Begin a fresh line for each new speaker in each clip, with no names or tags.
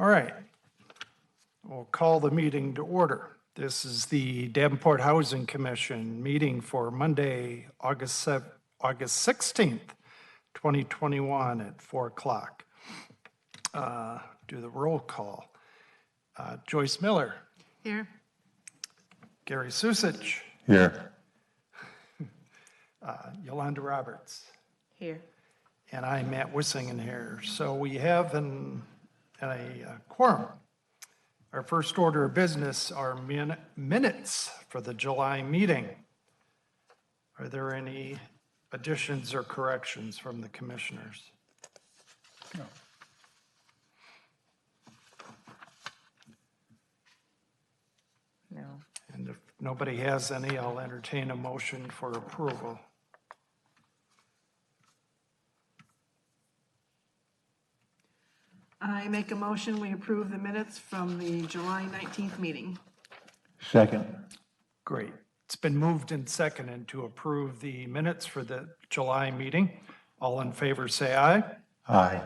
All right. We'll call the meeting to order. This is the Davenport Housing Commission meeting for Monday, August 16th, 2021 at 4 o'clock. Do the roll call. Joyce Miller.
Here.
Gary Susich.
Here.
Yolanda Roberts.
Here.
And I'm Matt Wissingen here. So we have a quorum. Our first order of business are minutes for the July meeting. Are there any additions or corrections from the commissioners?
No.
No.
And if nobody has any, I'll entertain a motion for approval.
I make a motion, we approve the minutes from the July 19th meeting.
Second.
Great. It's been moved and seconded to approve the minutes for the July meeting. All in favor, say aye.
Aye.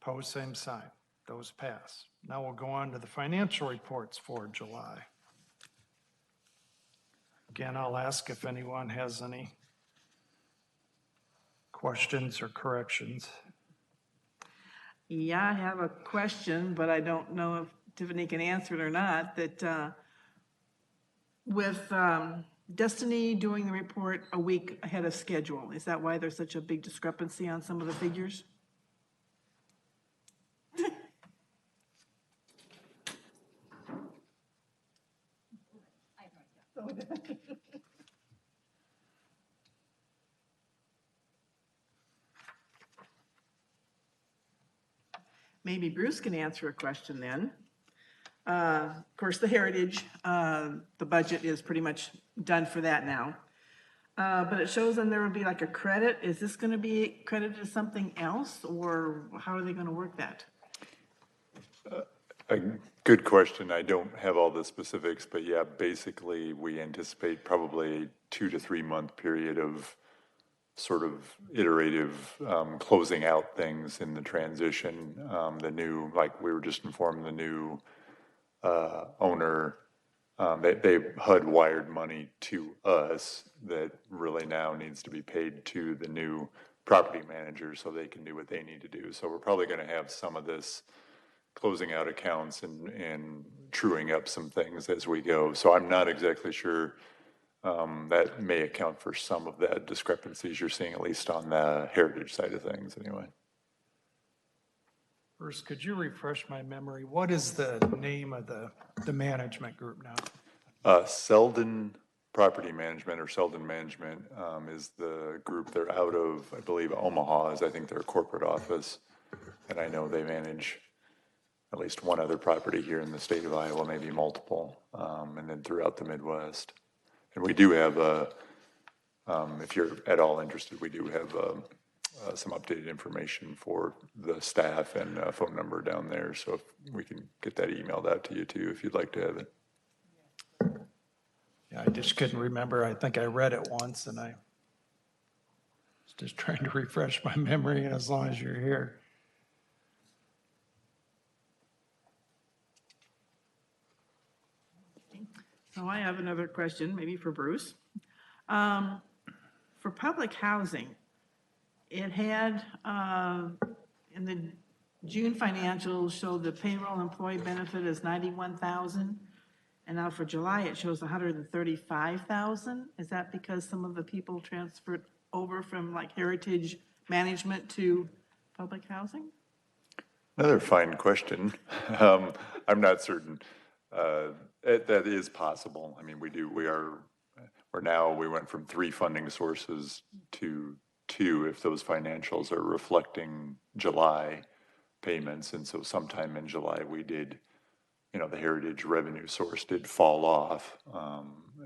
Opposed, same sign. Those pass. Now we'll go on to the financial reports for July. Again, I'll ask if anyone has any questions or corrections.
Yeah, I have a question, but I don't know if Tiffany can answer it or not, that with Destiny doing the report a week ahead of schedule, is that why there's such a big discrepancy on some of the figures? Maybe Bruce can answer a question then. Of course, the Heritage, the budget is pretty much done for that now. But it shows then there would be like a credit. Is this going to be credited to something else, or how are they going to work that?
A good question. I don't have all the specifics, but yeah, basically we anticipate probably a 2 to 3 month period of sort of iterative closing out things in the transition. The new, like we were just informed, the new owner, they HUD wired money to us that really now needs to be paid to the new property manager so they can do what they need to do. So we're probably going to have some of this closing out accounts and truing up some things as we go. So I'm not exactly sure. That may account for some of that discrepancies you're seeing, at least on the Heritage side of things anyway.
First, could you refresh my memory? What is the name of the management group now?
Selden Property Management, or Selden Management, is the group. They're out of, I believe, Omaha is I think their corporate office. And I know they manage at least one other property here in the state of Iowa, maybe multiple, and then throughout the Midwest. And we do have, if you're at all interested, we do have some updated information for the staff and phone number down there. So if we can get that emailed out to you too, if you'd like to have it.
Yeah, I just couldn't remember. I think I read it once and I was just trying to refresh my memory as long as you're here.
So I have another question, maybe for Bruce. For public housing, it had, in the June financials, showed the payroll employee benefit as 91,000. And now for July, it shows 135,000. Is that because some of the people transferred over from like Heritage Management to public housing?
Another fine question. I'm not certain. That is possible. I mean, we went from 3 funding sources to 2 if those financials are reflecting July payments. And so sometime in July we did, the Heritage revenue source did fall off.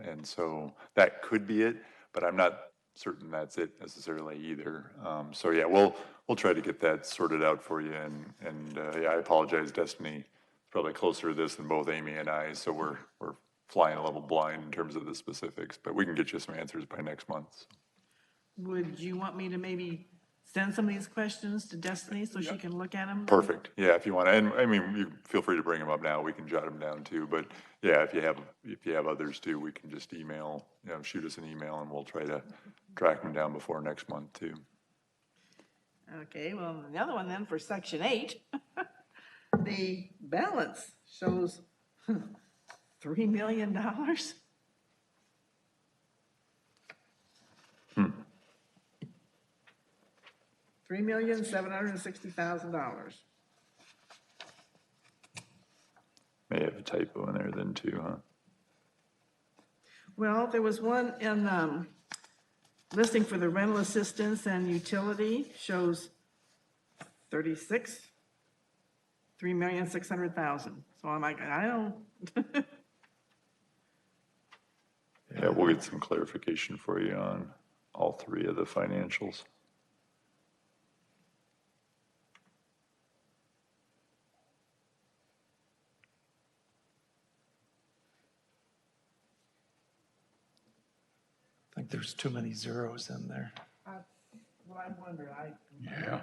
And so that could be it, but I'm not certain that's it necessarily either. So yeah, we'll try to get that sorted out for you. And yeah, I apologize, Destiny. Probably closer to this than both Amy and I, so we're flying a little blind in terms of the specifics, but we can get you some answers by next month.
Would you want me to maybe send some of these questions to Destiny so she can look at them?
Perfect. Yeah, if you want to, and I mean, you feel free to bring them up now. We can jot them down too. But yeah, if you have others too, we can just email, shoot us an email and we'll try to track them down before next month too.
Okay, well, the other one then for section 8, the balance shows $3 million. $3,760,000.
May have a typo in there then too, huh?
Well, there was one in listing for the rental assistance and utility shows 3,600,000. So I'm like, I don't,
Yeah, we'll get some clarification for you on all three of the financials.
I think there's too many zeros in there.
well, I wonder,
Yeah.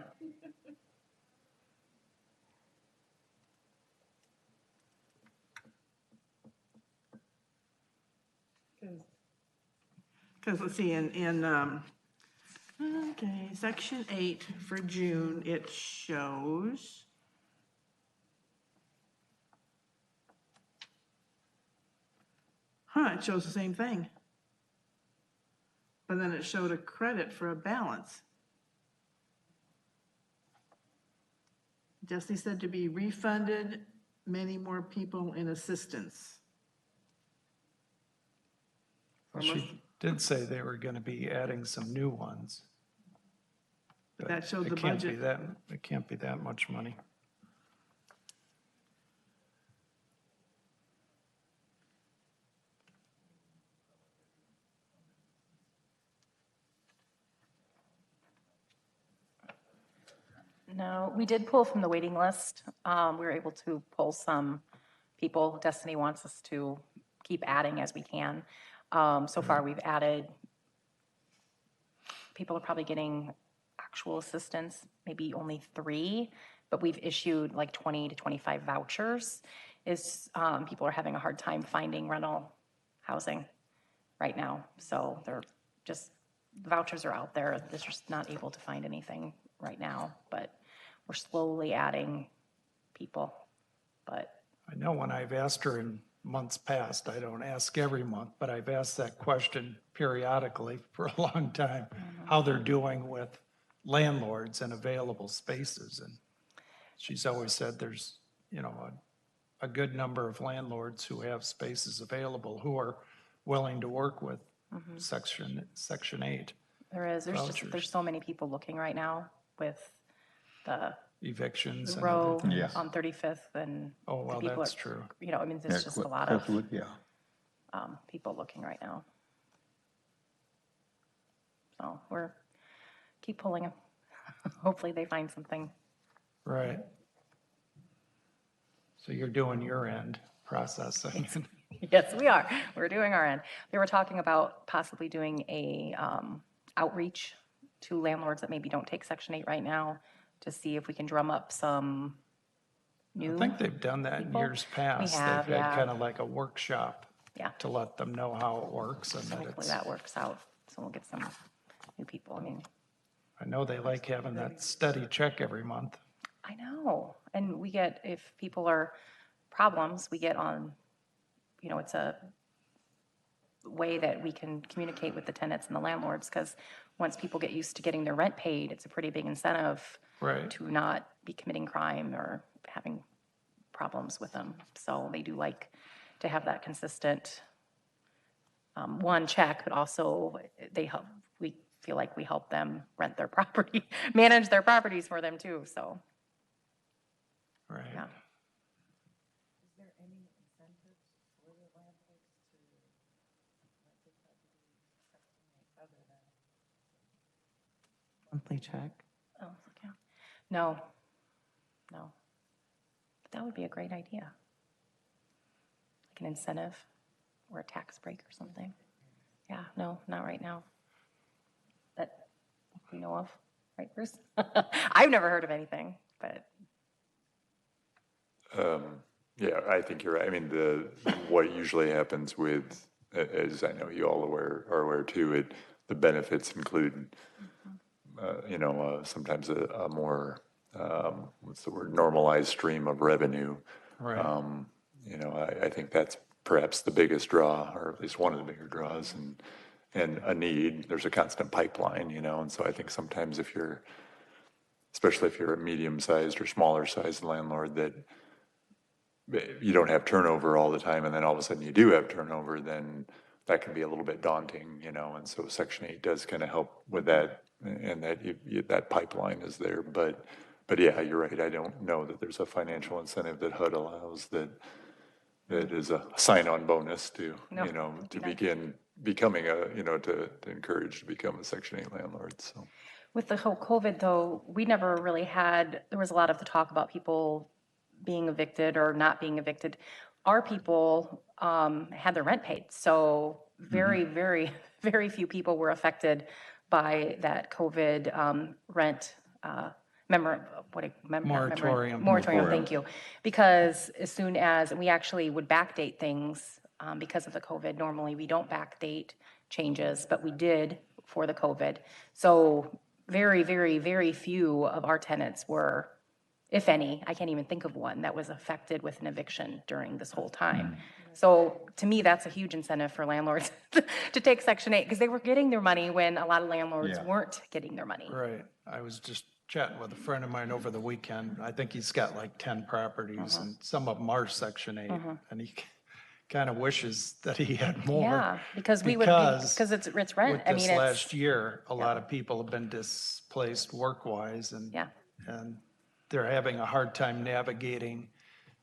because let's see, okay, section 8 for June, it shows. It shows the same thing. But then it showed a credit for a balance. Destiny said to be refunded, many more people in assistance.
Well, she did say they were going to be adding some new ones.
But that showed
It
the
can't be
budget.
that, it can't be that much money.
No, we did pull from the waiting list. We were able to pull some people. Destiny wants us to keep adding as we can. So far, we've added, people are probably getting actual assistance, maybe only 3, but we've issued like 20 to 25 vouchers. People are having a hard time finding rental housing right now. So they're just, the vouchers are out there. They're just not able to find anything right now, but we're slowly adding people. But
I know when I've asked her in months past, I don't ask every month, but I've asked that question periodically for a long time, how they're doing with landlords and available spaces. And she's always said there's, a good number of landlords who have spaces available who are willing to work with Section 8
there's
Vouchers.
so many people looking right now with the
evictions and
row
everything.
Yeah.
on 35th and.
Oh, well,
people
that's
are-
true.
I mean, there's just a lot of
Yeah.
people looking right now. So keep pulling them. Hopefully they find something.
Right. So you're doing your end processing.
Yes, we are. We're doing our end. They were talking about possibly doing a outreach to landlords that maybe don't take Section 8 right now to see if we can drum up some new.
I think they've done that in
people?
years past.
have,
They've had
yeah.
kind of like a workshop
Yeah.
to let them know how it works and that
Hopefully
it's,
that works out. So we'll get some new people. I mean,
I know they like having that steady check every month.
I know. And we get, if people are problems, we get on, it's a way that we can communicate with the tenants and the landlords, because once people get used to getting their rent paid, it's a pretty big incentive
Right.
to not be committing crime or having problems with them. So they do like to have that consistent, one, check, but also we feel like we help them rent their property, manage their properties for them too, so,
Right.
yeah.
Monthly check.
Oh, okay. No, no. But that would be a great idea. Like an incentive or a tax break or something. Yeah, no, not right now. That we know of. right, Bruce? I've never heard of anything, but
Yeah, I think you're right. I mean, what usually happens with, as I know you all are aware too, the benefits include, sometimes a more, what's the word, normalized stream of revenue.
Right.
I think that's perhaps the biggest draw, or at least one of the bigger draws, and a need. There's a constant pipeline, and so I think sometimes especially if you're a medium-sized or smaller-sized landlord, that you don't have turnover all the time, and then all of a sudden you do have turnover, then that can be a little bit daunting, and so Section 8 does kind of help with that, and that pipeline is there. But yeah, you're right. I don't know that there's a financial incentive that HUD allows that is a sign-on bonus to,
No,
to
nice.
begin becoming to encourage to become a Section 8 landlord, so.
with the whole COVID though, we never really had, there was a lot of the talk about people being evicted or not being evicted. Our people had their rent paid, so very, very, very few people were affected by that COVID rent
Moratorium.
moratorium, thank you. Because as soon as, and we actually would backdate things because of the COVID. Normally, we don't backdate changes, but we did for the COVID. So very, very, very few of our tenants were, if any, I can't even think of one that was affected with an eviction during this whole time. So to me, that's a huge incentive for landlords to take Section 8 because they were getting their money when a lot of landlords
Yeah.
weren't getting their money.
Right. I was just chatting with a friend of mine over the weekend. I think he's got like 10 properties and some of them are Section 8. And he kind of wishes that he had more.
Yeah, because we would be, because it's rent.
With
I mean,
this
it's,
last year, a lot of people have been displaced work-wise
yeah.
and they're having a hard time navigating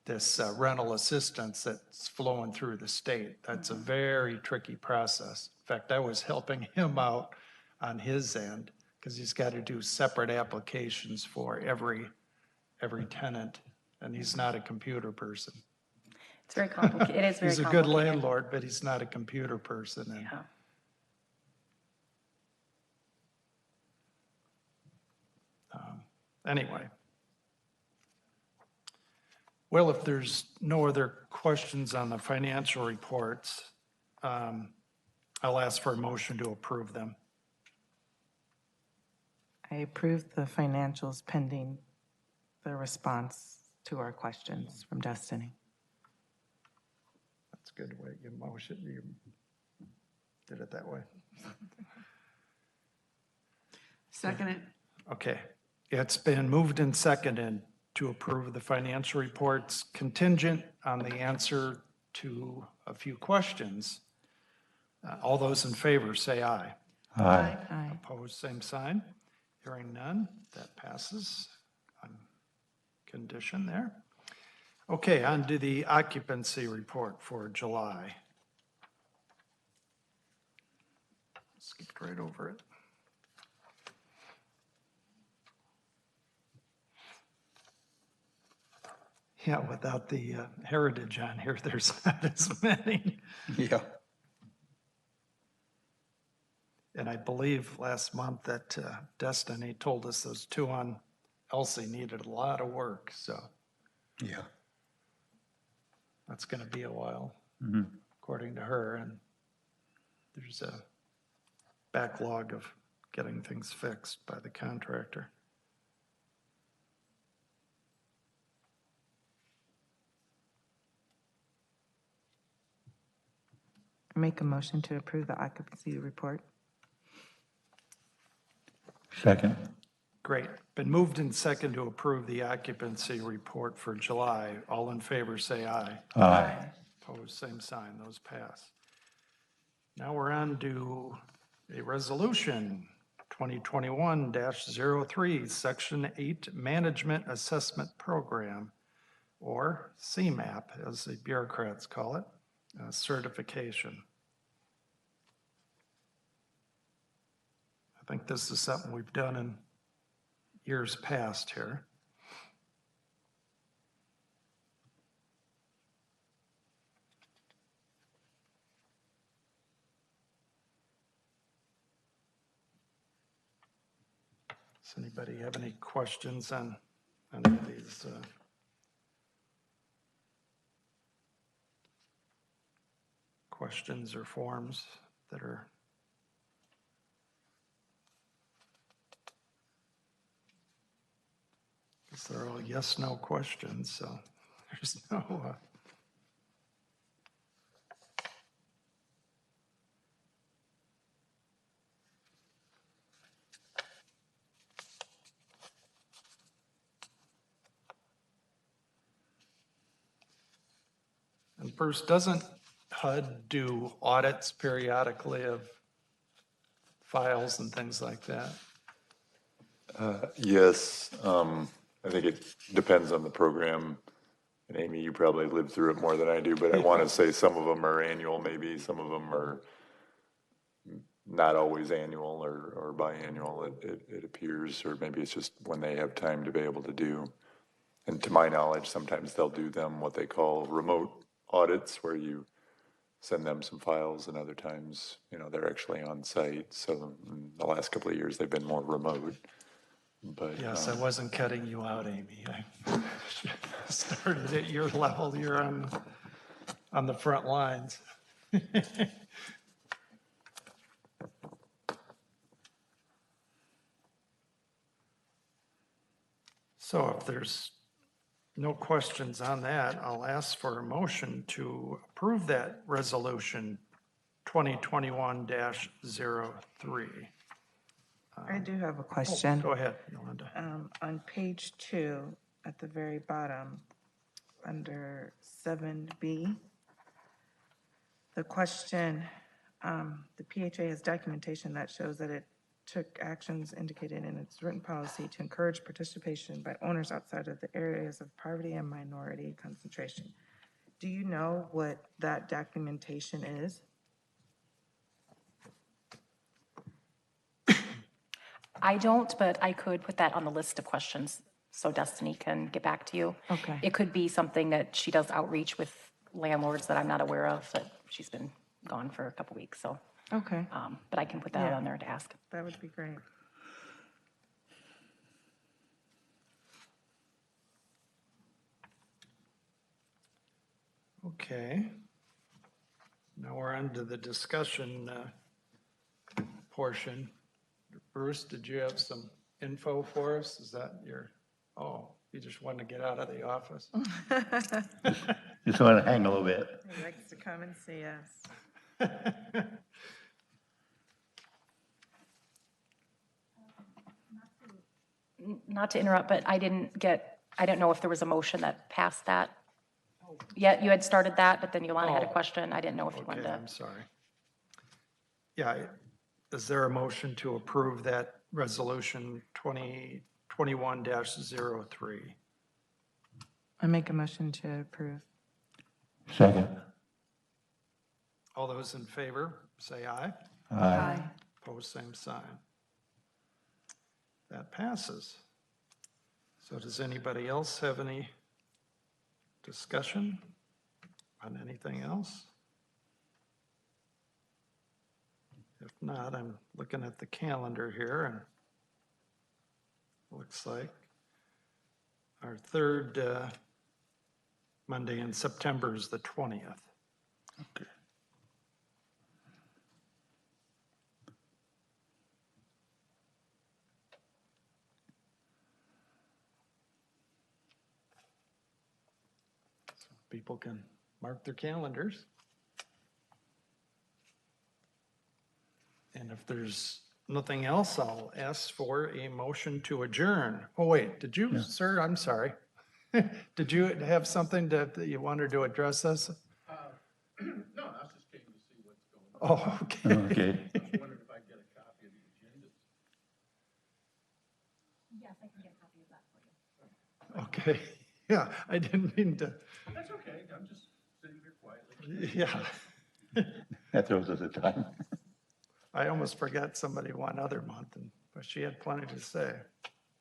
this rental assistance that's flowing through the state. That's a very tricky process. In fact, I was helping him out on his end because he's got to do separate applications for every tenant, and he's not a computer person.
It's very complicated. It is very
He's a
complicated.
good landlord, but he's not a computer person. And
Yeah.
anyway. Well, if there's no other questions on the financial reports, I'll ask for a motion to approve them.
I approve the financials pending the response to our questions from Destiny.
That's a good way. You motion, you did it that way.
Second it.
Okay. It's been moved and seconded to approve the financial reports contingent on the answer to a few questions. All those in favor, say aye.
Aye.
Aye.
Opposed, same sign. Hearing none, that passes on condition there. Okay, on to the occupancy report for July. Skipped right over it. Yeah, without the heritage on here, there's not as many.
Yeah.
And I believe last month that Destiny told us those two on Elsie needed a lot of work, so
Yeah.
that's going to be a while, according to her. And there's a backlog of getting things fixed by the contractor.
Make a motion to approve the occupancy report.
Second.
Great. Been moved and second to approve the occupancy report for July. All in favor, say aye.
Aye.
Opposed, same sign. Those pass. Now we're on to a resolution, 2021-03, Section 8 Management Assessment Program, or CMAP, as the bureaucrats call it, certification. I think this is something we've done in years past here. Does anybody have any questions on any of these? Questions or forms that are? Guess they're all yes, no questions, so there's no. And Bruce, doesn't HUD do audits periodically of files and things like that?
Yes, I think it depends on the program. And Amy, you probably lived through it more than I do, but I want to say some of them are annual, maybe some of them are not always annual or biannual, it appears, or maybe it's just when they have time to be able to do. And to my knowledge, sometimes they'll do them what they call remote audits, where you send them some files, and other times, they're actually on site. So in the last couple of years, they've been more remote. But
Yes, I wasn't cutting you out, Amy. I started at your level. You're on the front lines. So if there's no questions on that, I'll ask for a motion to approve that resolution 2021-03.
I do have a question.
Go ahead, Yolanda.
On page 2, at the very bottom, under 7B, the question, the PHA has documentation that shows that it took actions indicated in its written policy to encourage participation by owners outside of the areas of poverty and minority concentration. Do you know what that documentation is?
I don't, but I could put that on the list of questions so Destiny can get back to you.
Okay.
It could be something that she does outreach with landlords that I'm not aware of, but she's been gone for a couple weeks, so.
Okay,
But I can put that on there to ask.
that would be great.
Okay. Now we're on to the discussion portion. Bruce, did you have some info for us? Is that you just wanted to get out of the office?
Just want to hang a little bit.
He likes to come and see us.
Not to interrupt, but I don't know if there was a motion that passed that. Yeah, you had started that, but then Yolanda had a
Oh.
question. I didn't know if you wanted
Okay,
to.
I'm sorry. Yeah, is there a motion to approve that resolution 2021-03?
I make a motion to approve.
Second.
All those in favor, say aye.
Aye.
Opposed, same sign. That passes. So does anybody else have any discussion on anything else? If not, I'm looking at the calendar here, and it looks like our third Monday in September is the 20th.
Okay.
People can mark their calendars. And if there's nothing else, I'll ask for a motion to adjourn. Oh, wait, did you, sir? I'm sorry. Did you have something that you wanted to address us?
No, I was just came to see what's going on.
Oh, okay.
Okay.
I was wondering if I get a copy of the agenda.
Yes, I can get a copy of that for you.
Okay, yeah, I didn't mean to,
That's okay, I'm just sitting here quietly.
yeah.
That throws us a time.
I almost forgot somebody one other month, but she had plenty to say.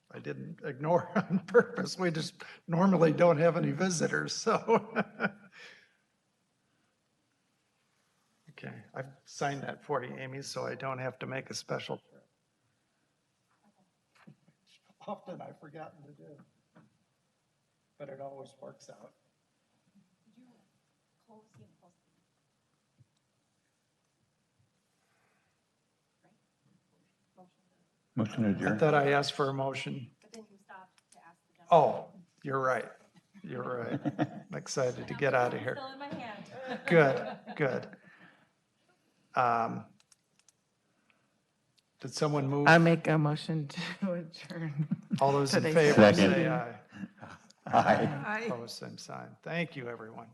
I didn't ignore her on purpose. We just normally don't have any visitors, so. Okay, I've signed that for you, Amy, so I don't have to make a special. often I've forgotten to do. But it always works out.
Motion
I
adjourned.
thought I asked for a motion. Oh, you're right. You're right. I'm excited to get out of here. Good, good. Did someone move?
I make a motion to adjourn.
All those in
today's
favor
Second.
say aye.
Aye.
Opposed, same sign. Thank you, everyone.